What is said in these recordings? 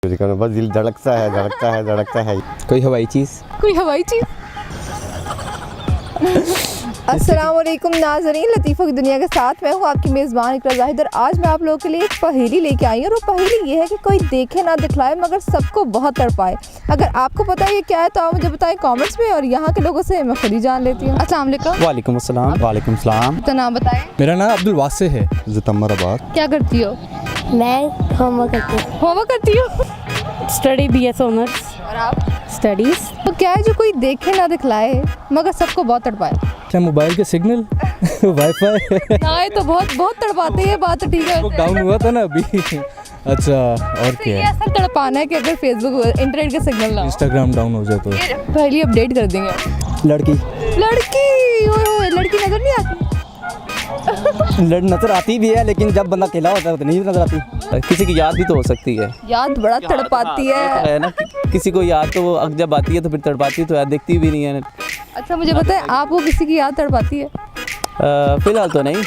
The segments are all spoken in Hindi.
बस दिल धड़कता है। कोई हवाई चीज़। अस्सलाम वालेकुम नाज़रीन, लतीफ़ों की दुनिया के साथ मैं हूँ आपकी मेज़बान इकरा ज़ाहिद। आज मैं आप लोगों के लिए एक पहेली लेके आई हूँ और वो पहेली ये है कि कोई देखे ना दिखलाए मगर सबको बहुत तड़पाए। अगर आपको पता है ये क्या है तो आप मुझे बताएं कमेंट्स में, और यहाँ के लोगों से मैं खुद ही जान लेती हूँ। अस्सलाम वालेकुम। वालेकुम अस्सलाम। वालेकुम सलाम। तो नाम बताएं। मेरा नाम अब्दुल वासे है। ज़तमराबाद। क्या करती हो? मैं होमवर्क करती हो? Study BS honours. और आप? स्टडीज। तो क्या है जो कोई देखे ना दिखलाए मगर सबको बहुत तड़पाए? क्या मोबाइल के सिग्नल वाईफाई हाँ, तो बहुत तड़पाते हैं, बात तो ठीक है। डाउन हुआ था ना अभी। अच्छा, और क्या ये है? असल तड़पाना है कि अगर फेसबुक इंटरनेट का सिग्नल ना हो, इंस्टाग्राम डाउन हो जाए तो पहले अपडेट कर देंगे। लड़की ओए लड़की नजर नहीं आती? नजर आती भी है, लेकिन जब बंदा अकेला होता है तो नहीं नजर आती। किसी की याद भी तो हो सकती है। याद बड़ा तड़पाती है ना, किसी को याद तो वो जब आती है तो फिर तड़पाती है, तो याद दिखती भी नहीं है। अच्छा मुझे बताएं, आपको किसी की याद तड़पाती है? फिलहाल तो नहीं,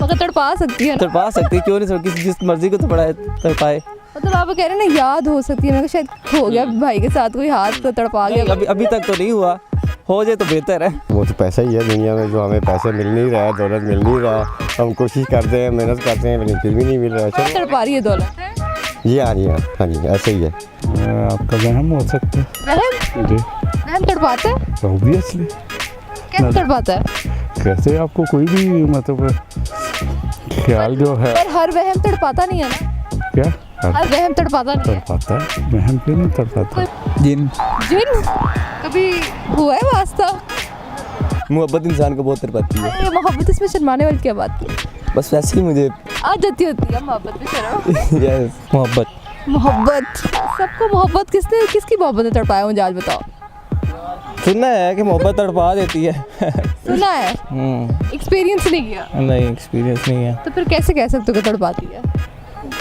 मगर तड़पा सकती है ना? तड़पा सकती है, क्यों नहीं, किसी जिस मर्जी को तो तड़पाए। मतलब आप कह रहे हैं ना याद हो सकती है, मैं शायद हो गया भाई के साथ कोई हाथ तो तड़पा गया। अभी तक तो नहीं हुआ, हो जाए तो बेहतर है। वो तो पैसा ही है दुनिया में, जो हमें पैसे मिल नहीं रहा है, दौलत मिल नहीं रहा है। हम कोशिश करते हैं, मेहनत करते हैं, लेकिन फिर भी नहीं मिल रहा है। चलो तड़पा रही है दौलत। जी हाँ जी ऐसे ही है। आपका वहम हो सकता है जी। वहम तड़पाता है? ऑब्वियसली। कैसे तड़पाता है? कैसे आपको कोई भी मतलब ख्याल जो है। पर हर वहम तड़पाता नहीं है ना? क्या हर वहम तड़पाता नहीं है। तड़पाता है? वहम क्यों नहीं तड़पाता? जिन कभी हुआ है वास्ता? मोहब्बत इंसान को बहुत तड़पाती है। अरे मोहब्बत, इसमें शर्माने वाली क्या बात है? बस वैसे ही मुझे आ जाती होती है मोहब्बत में शर्म। यस, मोहब्बत सबको मोहब्बत किसकी मोहब्बत ने तड़पाया, मुझे आज बताओ। सुनना है कि मोहब्बत तड़पा देती है। सुना है, एक्सपीरियंस नहीं किया? नहीं, एक्सपीरियंस नहीं है। तो फिर कैसे कह सकते हो कि तड़पाती है?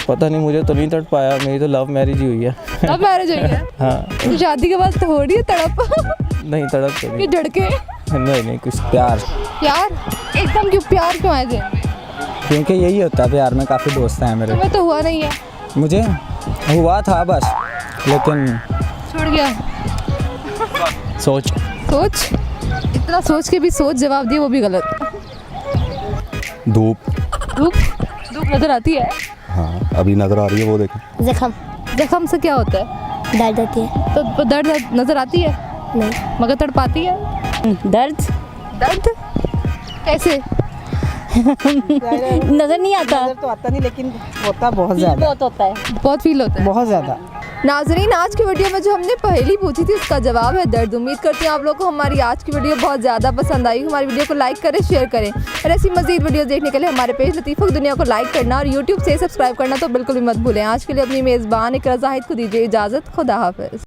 पता नहीं, मुझे तो नहीं तड़पाया, मेरी तो लव मैरिज ही हुई है। लव मैरिज हुई है? हाँ। तो शादी के बाद तो हो रही है तड़प? नहीं, तड़प तो ये नहीं। झड़के? नहीं, कुछ प्यार एकदम क्यों प्यार क्यों आए थे? क्योंकि यही होता है प्यार में, काफ़ी दोस्त हैं मेरे। तुम्हें तो हुआ नहीं है? मुझे हुआ था बस, लेकिन छोड़ गया। सोच इतना सोच के भी सोच जवाब दिया, वो भी गलत। धूप नजर आती है? हाँ, अभी नजर आ रही है, वो देखो। जख्म से क्या होता है? दर्द होती है। तो दर्द नजर आती है? नहीं। मगर तड़पाती है? दर्द कैसे? नजर नहीं आता। नजर तो आता नहीं, लेकिन होता बहुत ज़्यादा। बहुत होता है, बहुत फील होता है। बहुत ज़्यादा। नाजरीन, आज की वीडियो में जो हमने पहेली पूछी थी उसका जवाब है दर्द। उम्मीद करती हूँ आप लोगों को हमारी आज की वीडियो बहुत ज़्यादा पसंद आई। हमारी वीडियो को लाइक करें, शेयर करें, और ऐसी मजीद वीडियो देखने के लिए हमारे पेज लतीफ़ों की दुनिया को लाइक करना और यूट्यूब से सब्सक्राइब करना तो बिल्कुल भी मत भूलें। आज के लिए अपनी मेज़बान इकरा ज़ाहिद को दीजिए इजाज़त। खुदा हाफ़िज़।